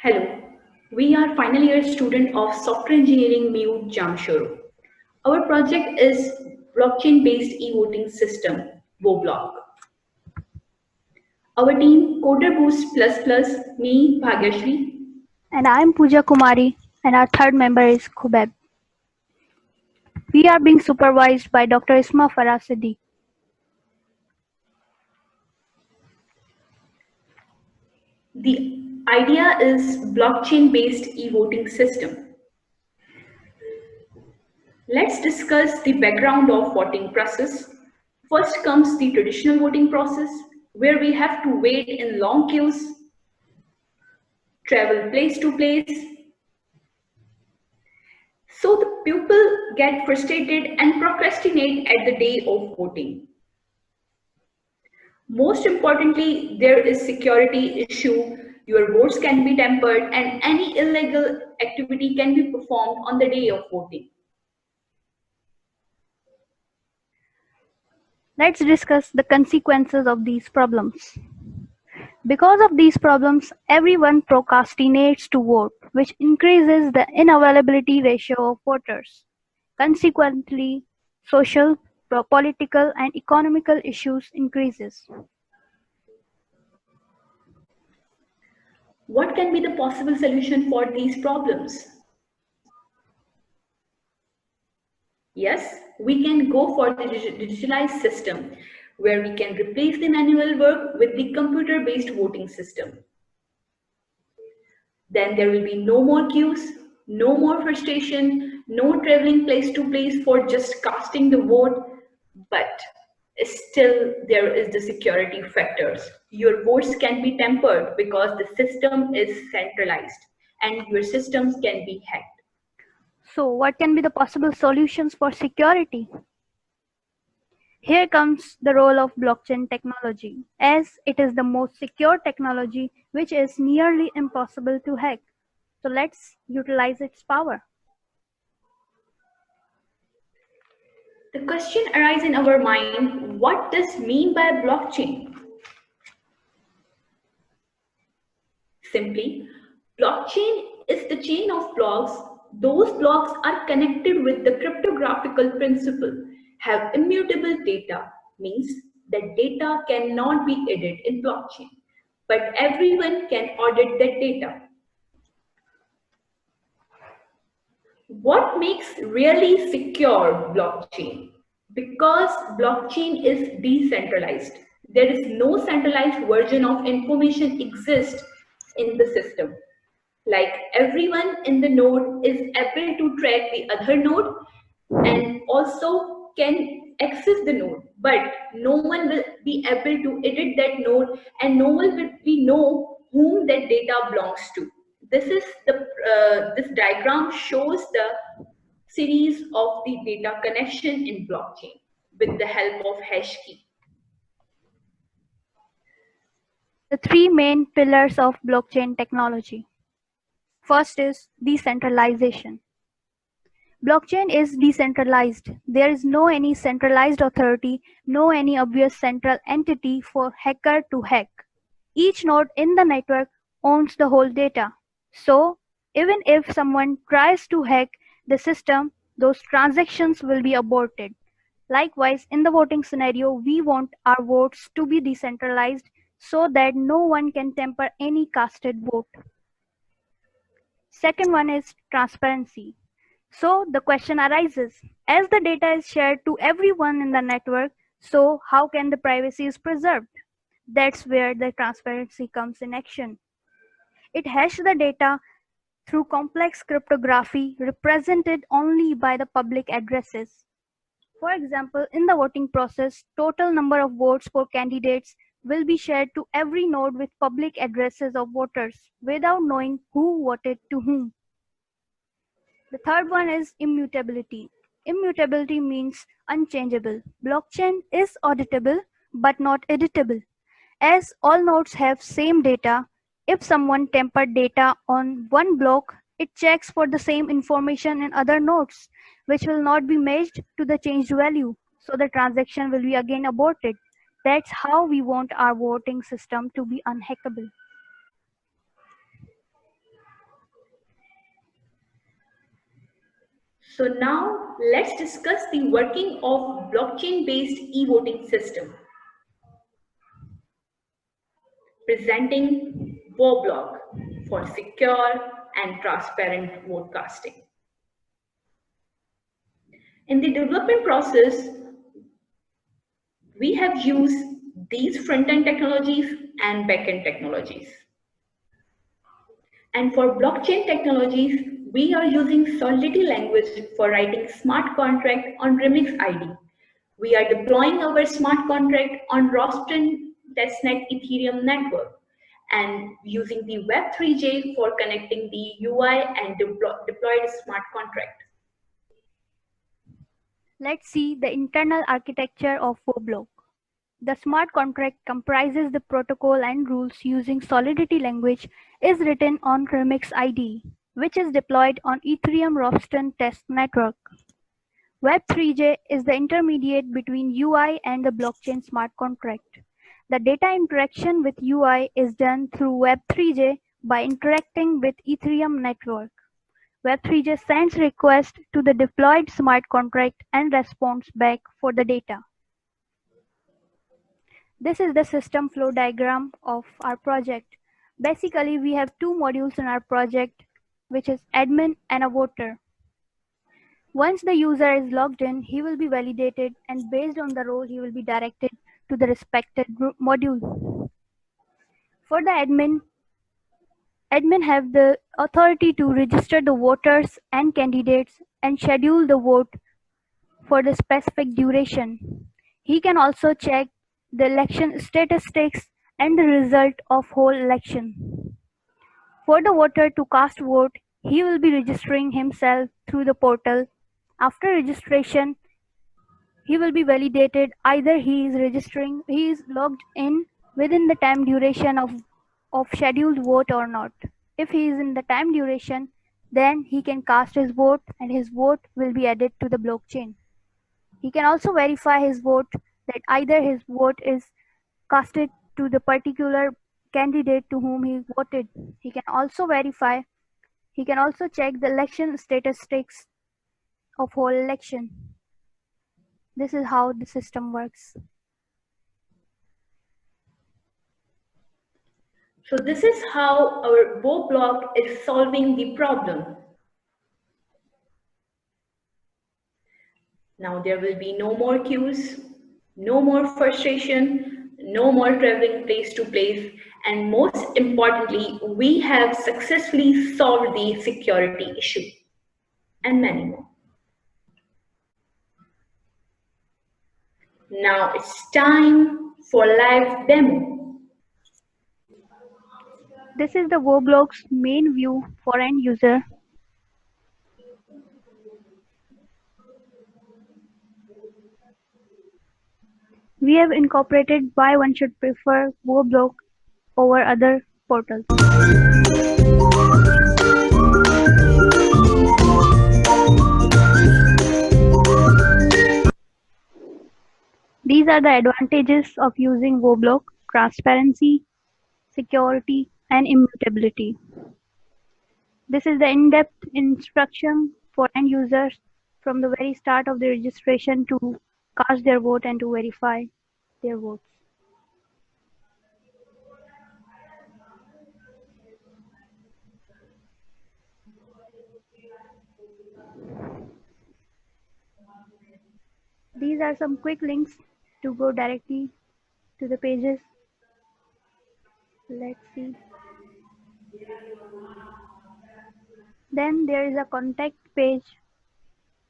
Hello, we are final year student of software engineering MIU Jamshoro. Our project is blockchain based e-voting system, VoBlock. Our team Coder Boost Plus Plus, me Bhagyashri. And I'm Pooja Kumari, and our third member is Khubeb. We are being supervised by Dr. Isma Farasidi. The idea is blockchain based e-voting system. Let's discuss the background of voting process. First comes the traditional voting process, where we have to wait in long queues, travel place to place. So the people get frustrated and procrastinate at the day of voting. Most importantly, there is security issue. Your votes can be tampered and any illegal activity can be performed on the day of voting. Let's discuss the consequences of these problems. Because of these problems, everyone procrastinates to vote, which increases the inavailability ratio of voters. Consequently, social, political, and economical issues increases. What can be the possible solution for these problems? Yes, we can go for the digitalized system where we can replace the manual work with the computer-based voting system. Then there will be no more queues, no more frustration, no traveling place to place for just casting the vote, but still there is the security factors. Your votes can be tampered because the system is centralized and your systems can be hacked. So, what can be the possible solutions for security? Here comes the role of blockchain technology, as it is the most secure technology which is nearly impossible to hack. So let's utilize its power. The question arises in our mind, what does mean by blockchain? Simply, blockchain is the chain of blocks. Those blocks are connected with the cryptographical principle, have immutable data, means that data cannot be edited in blockchain, but everyone can audit that data. What makes really secure blockchain? Because blockchain is decentralized. There is no centralized version of information exists in the system. Like everyone in the node is able to track the other node and also can access the node, but no one will be able to edit that node and no one will be know whom that data belongs to. This is the this diagram shows the series of the data connection in blockchain with the help of hash key. The three main pillars of blockchain technology. First is decentralization. Blockchain is decentralized. There is no any centralized authority, no any obvious central entity for hacker to hack. Each node in the network owns the whole data. So, even if someone tries to hack the system, those transactions will be aborted. Likewise, in the voting scenario, we want our votes to be decentralized so that no one can tamper any casted vote. Second one is transparency. So the question arises, as the data is shared to everyone in the network, so how can the privacy is preserved? That's where the transparency comes in action. It hashes the data through complex cryptography represented only by the public addresses. For example, in the voting process, total number of votes for candidates will be shared to every node with public addresses of voters without knowing who voted to whom. The third one is immutability. Immutability means unchangeable. Blockchain is auditable but not editable. As all nodes have same data, if someone tampered data on one block, it checks for the same information in other nodes, which will not be matched to the changed value. So the transaction will be again aborted. That's how we want our voting system to be unhackable. So now let's discuss the working of blockchain-based e-voting system. Presenting Woblock for secure and transparent vote casting. In the development process, we have used these front-end technologies and back-end technologies. And for blockchain technologies, we are using Solidity language for writing smart contract on Remix ID. We are deploying our smart contract on Rostron testnet Ethereum network and using the Web3j for connecting the UI and deployed smart contract. Let's see the internal architecture of Woblock. The smart contract comprises the protocol and rules using Solidity language is written on Remix IDE, which is deployed on Ethereum Rostron test network. Web3j is the intermediate between UI and the blockchain smart contract. The data interaction with UI is done through Web3j by interacting with Ethereum network. Web3j sends request to the deployed smart contract and responds back for the data. This is the system flow diagram of our project. Basically, we have two modules in our project, which is admin and a voter. Once the user is logged in, he will be validated, and based on the role, he will be directed to the respected module. For the admin have the authority to register the voters and candidates and schedule the vote for the specific duration. He can also check the election statistics and the result of whole election. For the voter to cast vote, he will be registering himself through the portal. After registration, he will be validated. Either he is logged in within the time duration of scheduled vote or not. If he is in the time duration, then he can cast his vote and his vote will be added to the blockchain. He can also verify his vote that either his vote is casted to the particular candidate to whom he voted. He can also check the election statistics of whole election. This is how the system works. So this is how our Woblock is solving the problem. Now there will be no more queues, no more frustration, no more traveling place to place, and most importantly, we have successfully solved the security issue, and many more. Now it's time for live demo. This is the Woblock's main view for end user. We have incorporated why one should prefer Woblock over other portals. These are the advantages of using Woblock: transparency, security, and immutability. This is the in-depth instruction for end users from the very start of the registration to cast their vote and to verify their votes. These are some quick links to go directly to the pages. Let's see. Then there is a contact page.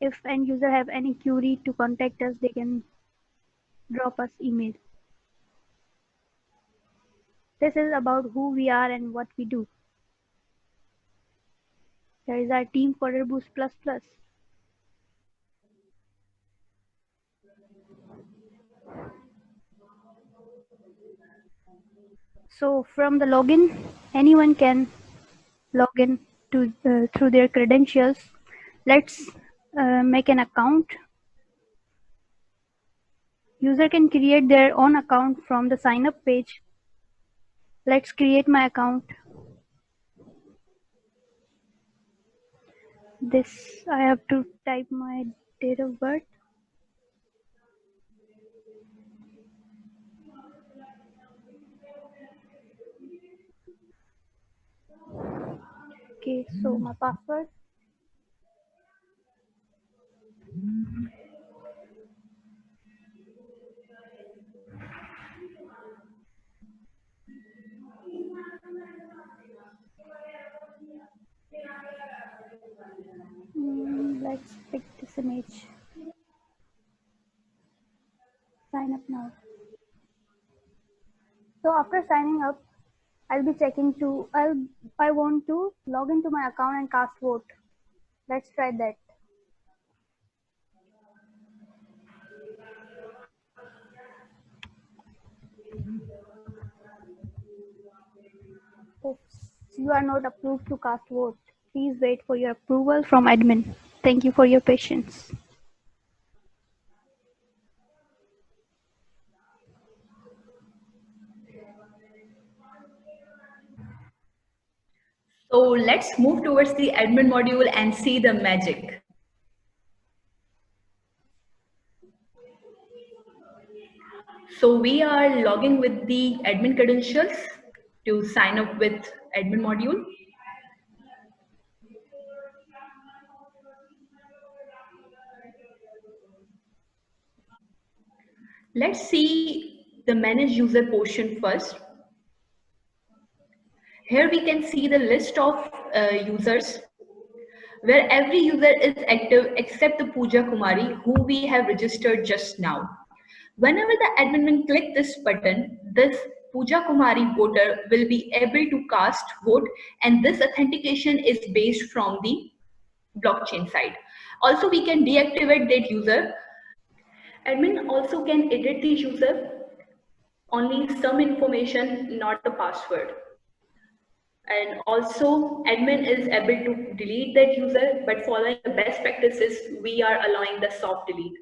If end user have any query to contact us, they can drop us email. This is about who we are and what we do. There is our team Coder Boost Plus Plus. So from the login, anyone can log in to through their credentials. Let's make an account. User can create their own account from the sign up page. Let's create my account. This I have to type my date of birth. Okay, so my password. Let's pick this image. Sign up now. So after signing up, I'll be checking to I want to log into my account and cast vote. Let's try that. Oops, you are not approved to cast vote. Please wait for your approval from admin. Thank you for your patience. So let's move towards the admin module and see the magic. So we are logging with the admin credentials to sign up with admin module. Let's see the manage user portion first. Here we can see the list of users where every user is active except the Pooja Kumari who we have registered just now. Whenever the admin will click this button, this Pooja Kumari voter will be able to cast vote, and this authentication is based from the blockchain side. Also, we can deactivate that user. Admin also can edit the user, only some information, not the password. And also admin is able to delete that user, but following the best practices, we are allowing the soft delete.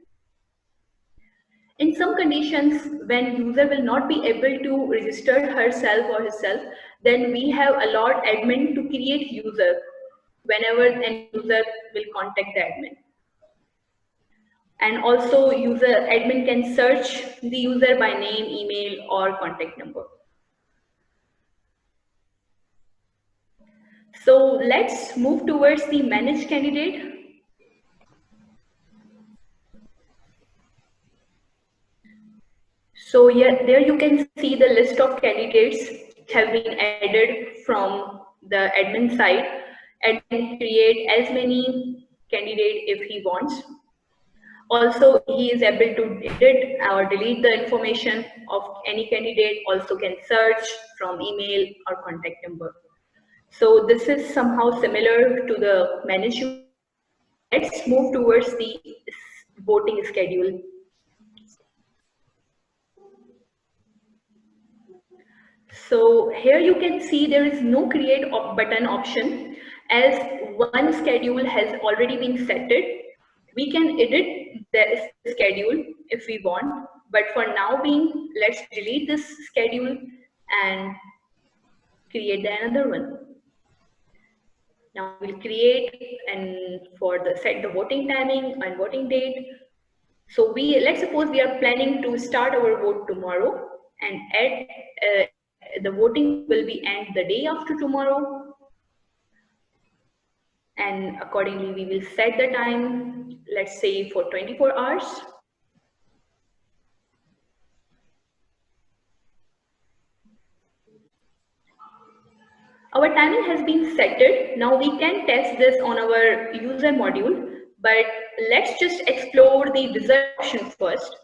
In some conditions, when user will not be able to register herself or himself, then we have allowed admin to create user whenever an user will contact the admin. And also admin can search the user by name, email, or contact number. So let's move towards the manage candidate. So here, there you can see the list of candidates which have been added from the admin side, and can create as many candidates if he wants. Also, he is able to edit or delete the information of any candidate, also can search from email or contact number. So this is somehow similar to the management. Let's move towards the voting schedule. So here you can see there is no create button option, as one schedule has already been setted. We can edit the schedule if we want, but for now being, let's delete this schedule and create another one. Now we'll create and for the set the voting timing and voting date. So let's suppose we are planning to start our vote tomorrow, and the voting will be end the day after tomorrow, and accordingly we will set the time, let's say for 24 hours. Our timing has been set. Now we can test this on our user module, but let's just explore the result option first.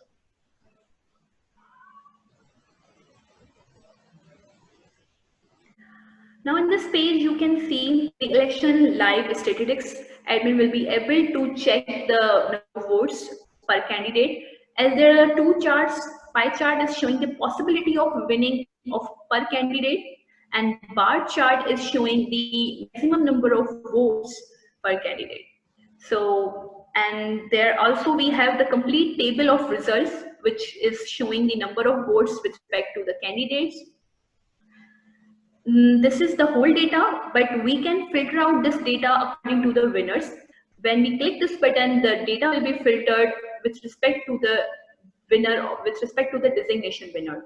Now in this page, you can see the election live statistics. Admin will be able to check the votes per candidate, as there are two charts. Pie chart is showing the possibility of winning of per candidate, and bar chart is showing the maximum number of votes per candidate. So, and there also we have the complete table of results, which is showing the number of votes with respect to the candidates. This is the whole data, but we can filter out this data according to the winners. When we click this button, the data will be filtered with respect to the winner, with respect to the designation winner.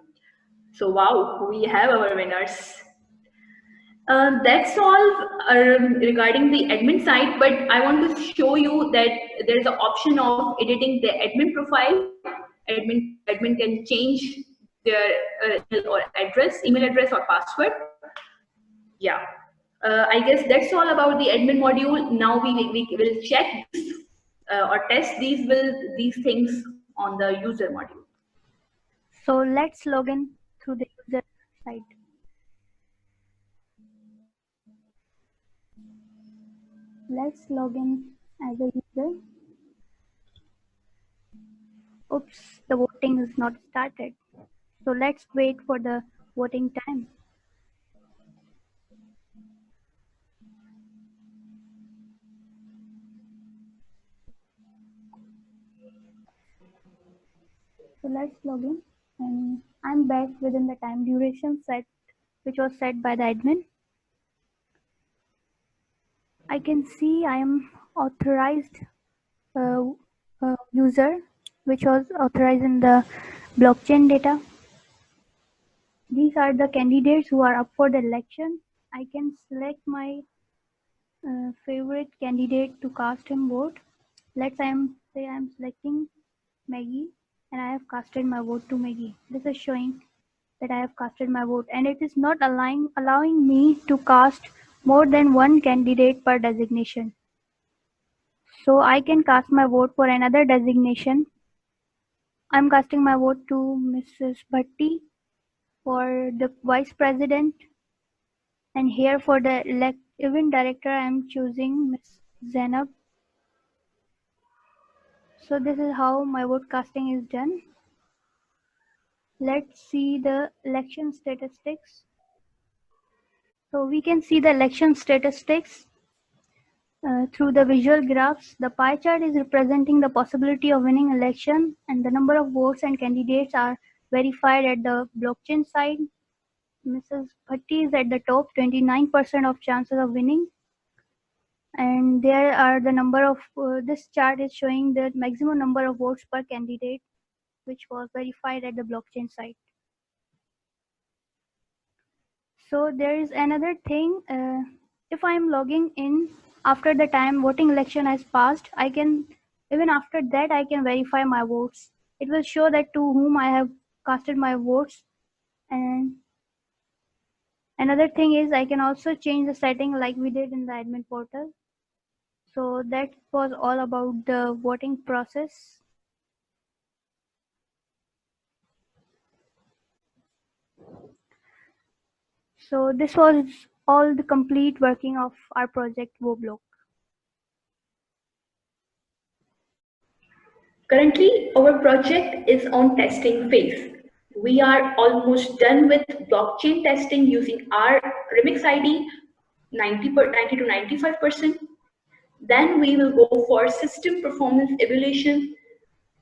So wow, we have our winners. That's all regarding the admin side, but I want to show you that there is an option of editing the admin profile. Admin can change their email address or password. Yeah, I guess that's all about the admin module. Now we will check or test these things on the user module. So let's log in through the user side. Let's log in as a user. Oops, the voting is not started. So let's wait for the voting time. So let's log in, and I'm back within the time duration set, which was set by the admin. I can see I am authorized user, which was authorized in the blockchain data. These are the candidates who are up for the election. I can select my favorite candidate to cast him vote. Let's say I'm selecting Maggie, and I have casted my vote to Maggie. This is showing that I have casted my vote, and it is not allowing me to cast more than one candidate per designation. So I can cast my vote for another designation. I'm casting my vote to Mrs. Bhatti for the vice president, and here for the event director I'm choosing Ms. Zainab. So this is how my vote casting is done. Let's see the election statistics. So we can see the election statistics through the visual graphs. The pie chart is representing the possibility of winning election, and the number of votes and candidates are verified at the blockchain side. Mrs. Bhatti is at the top, 29% of chances of winning. And there are the number of, this chart is showing the maximum number of votes per candidate, which was verified at the blockchain site. So there is another thing, if I am logging in after the time voting election has passed, I can, even after that, I can verify my votes. It will show that to whom I have casted my votes. And another thing is I can also change the setting like we did in the admin portal. So that was all about the voting process. So this was all the complete working of our project WoBlock. Currently, our project is on testing phase. We are almost done with blockchain testing using our Remix ID 90 to 95%. Then we will go for system performance evaluation,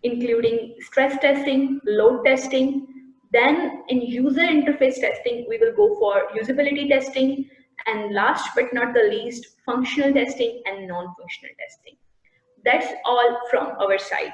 including stress testing, load testing. Then in user interface testing, we will go for usability testing, and last but not the least, functional testing and non-functional testing. That's all from our side.